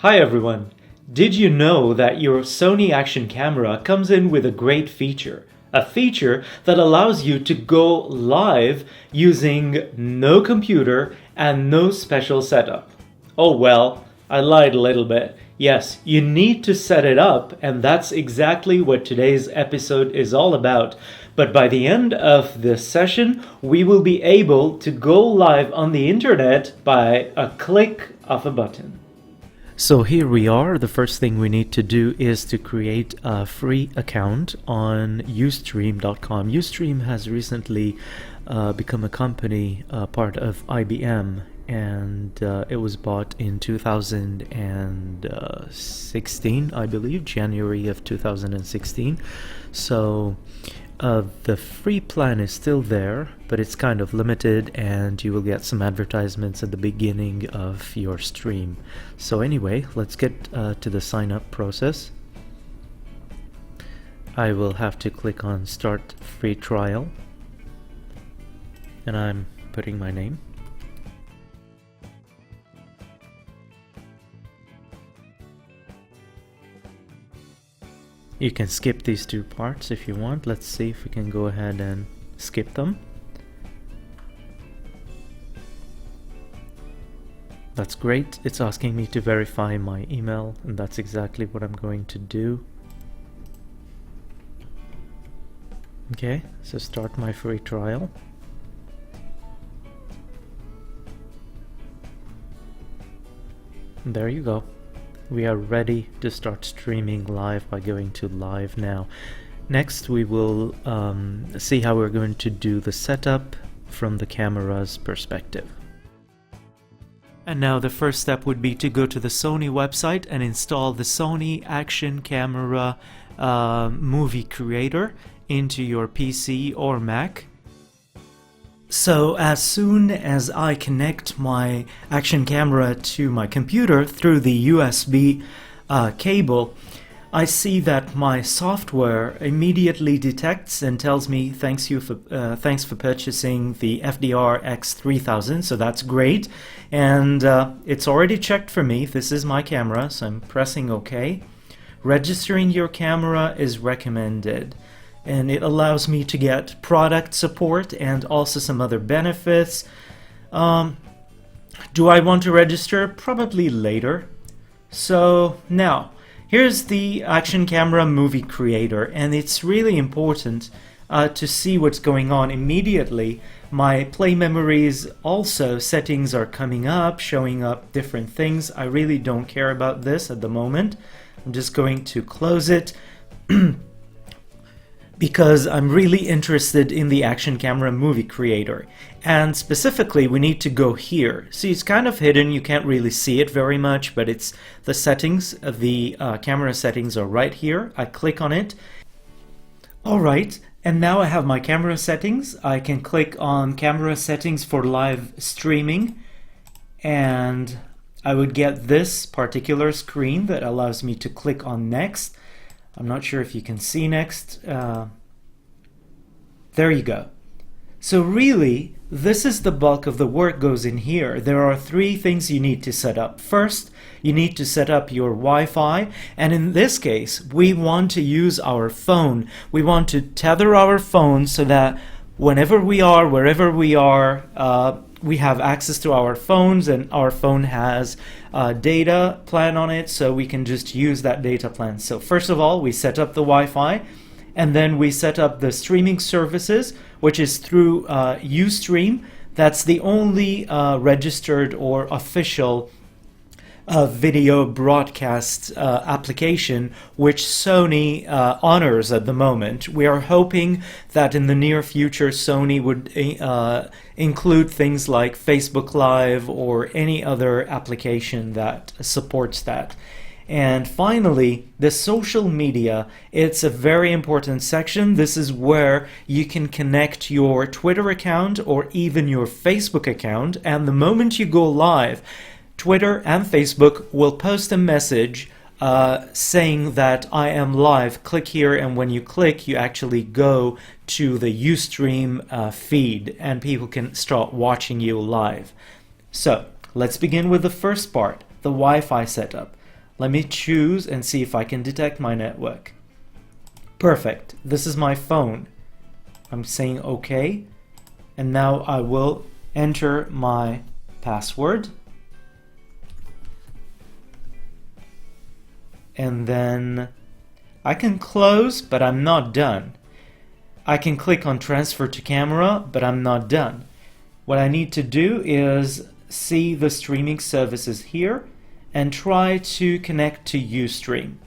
Hi everyone! Did you know that your Sony action camera comes in with a great feature? A feature that allows you to go live using no computer and no special setup. Oh well, I lied a little bit. Yes, you need to set it up, and that's exactly what today's episode is all about. But by the end of this session, we will be able to go live on the internet by a click of a button. So here we are. The first thing we need to do is to create a free account on Ustream.com. Ustream has recently become a company, part of IBM, and it was bought in 2016, I believe, January of 2016. So the free plan is still there, but it's kind of limited, and you will get some advertisements at the beginning of your stream. So anyway, let's get to the sign up process. I will have to click on Start Free Trial, and I'm putting my name. You can skip these two parts if you want. Let's see if we can go ahead and skip them. That's great. It's asking me to verify my email, and that's exactly what I'm going to do. Okay, so start my free trial. And there you go. We are ready to start streaming live by going to Live Now. Next, we will see how we're going to do the setup from the camera's perspective. And now the first step would be to go to the Sony website and install the Sony Action Camera Movie Creator into your PC or Mac. So as soon as I connect my action camera to my computer through the USB cable, I see that my software immediately detects and tells me thanks for purchasing the FDR X3000. So that's great, and it's already checked for me. This is my camera, so I'm pressing OK. Registering your camera is recommended, and it allows me to get product support and also some other benefits. Do I want to register? Probably later. So now, here's the Action Camera Movie Creator, and it's really important to see what's going on immediately. My play memories also settings are coming up, showing up different things. I really don't care about this at the moment. I'm just going to close it. Because I'm really interested in the Action Camera Movie Creator. And specifically, we need to go here. See, it's kind of hidden, you can't really see it very much, but it's the settings, the camera settings are right here. I click on it. Alright, and now I have my camera settings. I can click on camera settings for live streaming, and I would get this particular screen that allows me to click on next. I'm not sure if you can see next. There you go. So really, this is the bulk of the work goes in here. There are three things you need to set up. First, you need to set up your Wi-Fi, and in this case, we want to use our phone. We want to tether our phone so that whenever we are, wherever we are, we have access to our phones, and our phone has a data plan on it, so we can just use that data plan. So first of all, we set up the Wi-Fi, and then we set up the streaming services, which is through Ustream. That's the only registered or official video broadcast application which Sony honors at the moment. We are hoping that in the near future Sony would include things like Facebook Live or any other application that supports that. And finally, the social media. It's a very important section. This is where you can connect your Twitter account or even your Facebook account, and the moment you go live, Twitter and Facebook will post a message saying that I am live. Click here, and when you click, you actually go to the Ustream feed, and people can start watching you live. So let's begin with the first part, the Wi-Fi setup. Let me choose and see if I can detect my network. Perfect. This is my phone. I'm saying OK. And now I will enter my password. And then I can close, but I'm not done. I can click on transfer to camera, but I'm not done. What I need to do is see the streaming services here and try to connect to Ustream.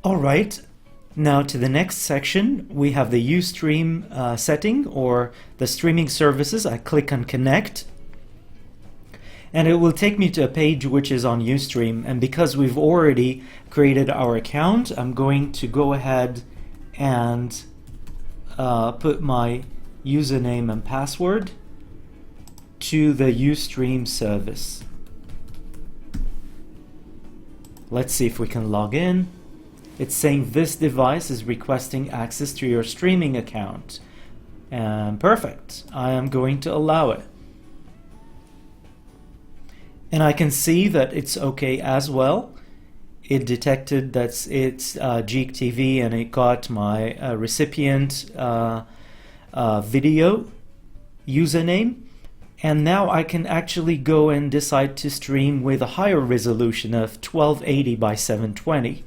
Alright, now to the next section. We have the Ustream setting, or the streaming services. I click on connect and it will take me to a page which is on Ustream, and because we've already created our account, I'm going to go ahead and put my username and password to the Ustream service. Let's see if we can log in. It's saying this device is requesting access to your streaming account. And perfect. I am going to allow it. And I can see that it's okay as well. It detected that it's Jeak TV, and it got my recipient video username. And now I can actually go and decide to stream with a higher resolution of 1280 by 720.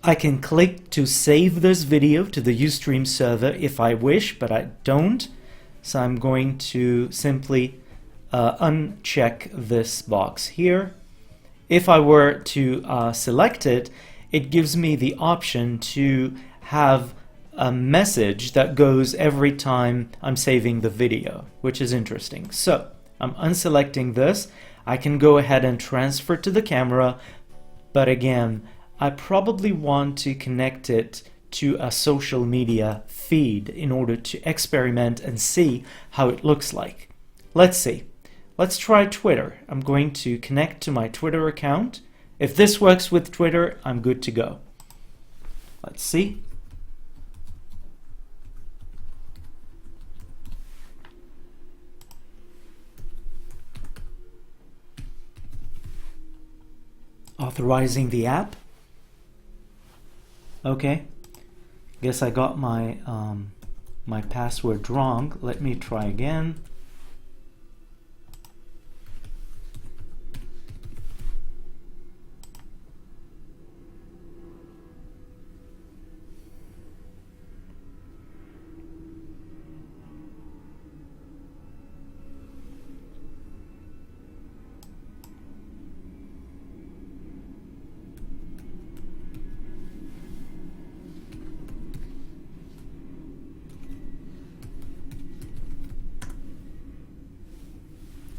I can click to save this video to the Ustream server if I wish, but I don't. So I'm going to simply uncheck this box here. If I were to select it, it gives me the option to have a message that goes every time I'm saving the video, which is interesting. So I'm unselecting this. I can go ahead and transfer to the camera, but again, I probably want to connect it to a social media feed in order to experiment and see how it looks like. Let's see. Let's try Twitter. I'm going to connect to my Twitter account. If this works with Twitter, I'm good to go. Let's see. Authorizing the app. Okay. Guess I got my my password wrong. Let me try again.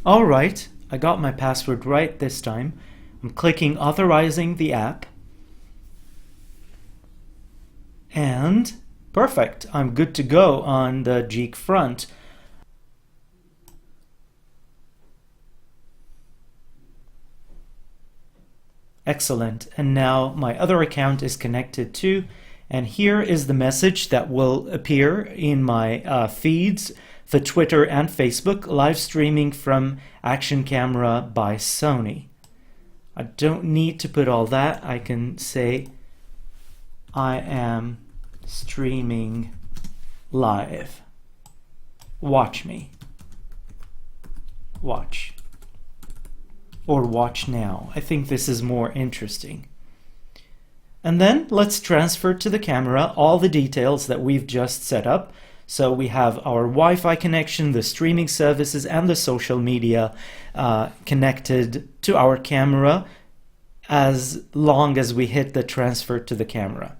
Alright, I got my password right this time. I'm clicking authorizing the app. And perfect, I'm good to go on the Jeak front. Excellent, and now my other account is connected too. And here is the message that will appear in my feeds for Twitter and Facebook: live streaming from Action Camera by Sony. I don't need to put all that. I can say I am streaming live. Watch me. Watch. Or watch now. I think this is more interesting. And then let's transfer to the camera all the details that we've just set up. So we have our Wi-Fi connection, the streaming services, and the social media connected to our camera as long as we hit the transfer to the camera.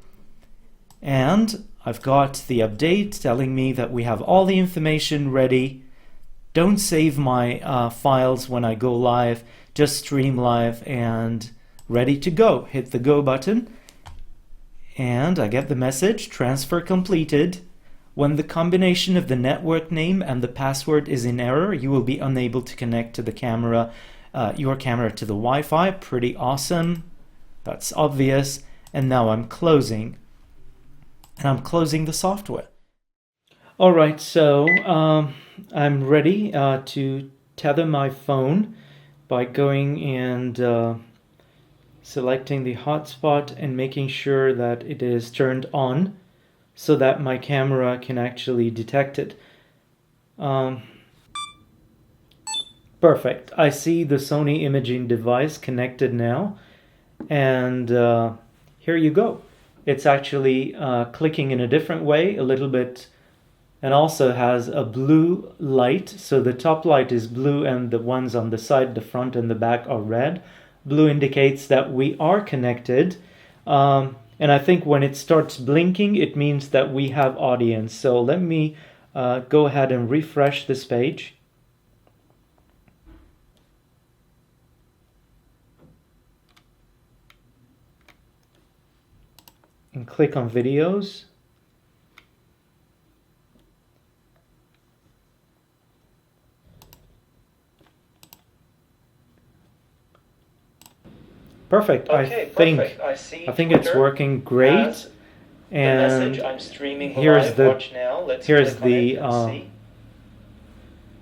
And I've got the update telling me that we have all the information ready. Don't save my files when I go live, just stream live and ready to go. Hit the go button and I get the message, transfer completed. When the combination of the network name and the password is in error, you will be unable to connect to the camera, your camera to the Wi-Fi. Pretty awesome. That's obvious. And now I'm closing. And I'm closing the software. All right, so I'm ready to tether my phone by going and selecting the hotspot and making sure that it is turned on so that my camera can actually detect it. Perfect. I see the Sony imaging device connected now, and here you go. It's actually clicking in a different way, a little bit, and also has a blue light. So the top light is blue and the ones on the side, the front and the back, are red. Blue indicates that we are connected. And I think when it starts blinking, it means that we have audience. So let me go ahead and refresh this page. And click on videos. Perfect. Okay, I think it's working great. And I'm streaming here's live. the Watch now. Let's here's click on the it and see.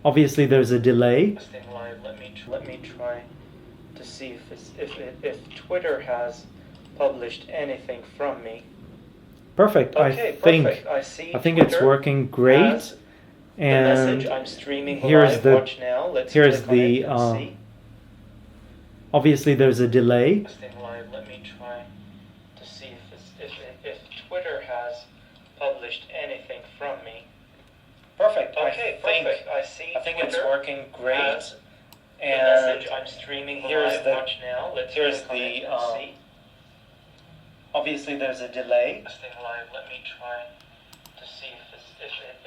obviously there's a delay. Live. Let me try to see if Twitter has published anything from me. Perfect. Okay, I think it's working great. And I'm streaming here's live. the Watch now. Let's here's click on the it and see. obviously there's a delay. Live. Let me try to see if Twitter has published anything from me. Perfect. Okay, I think it's working great. And I'm streaming live. Watch now. Let's click on it and see. Obviously there's a delay. Live. Let me try to see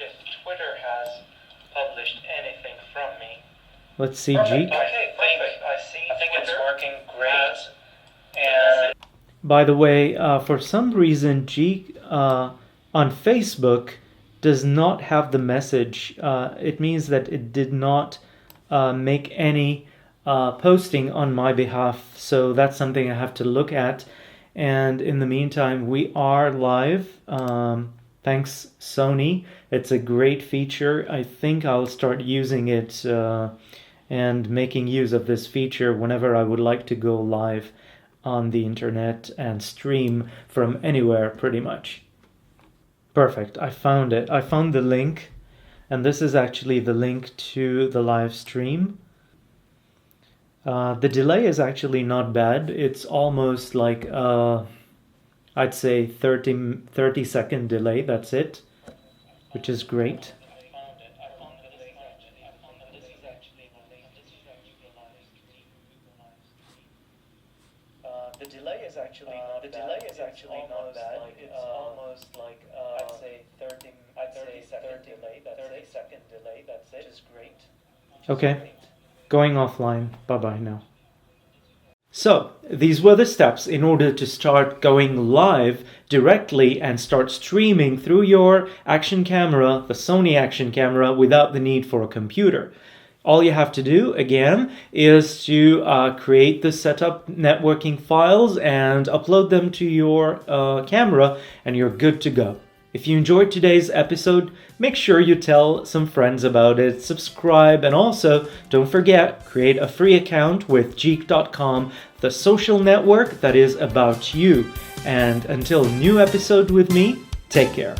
if Twitter has published anything from me. Let's see Jeak. I think it's working great. And By the way, for some reason Jeak on Facebook does not have the message. It means that it did not make any posting on my behalf. So that's something I have to look at. And in the meantime, we are live. Thanks, Sony. It's a great feature. I think I'll start using it and making use of this feature whenever I would like to go live on the internet and stream from anywhere, pretty much. Perfect. I found it. I found the link. And this is actually the link to the live stream. The delay is actually not bad. It's almost like, I'd say 30-second delay. That's it, which is great. The delay is actually not bad. It's almost like, I'd say 30-second delay. That's it, which is great. Okay. Going offline. Bye-bye now. So, these were the steps in order to start going live directly and start streaming through your action camera, the Sony action camera, without the need for a computer. All you have to do, again, is to create the setup networking files and upload them to your camera, and you're good to go. If you enjoyed today's episode, make sure you tell some friends about it, subscribe, and also, don't forget, create a free account with jeak.com, the social network that is about you. And until new episode with me, take care.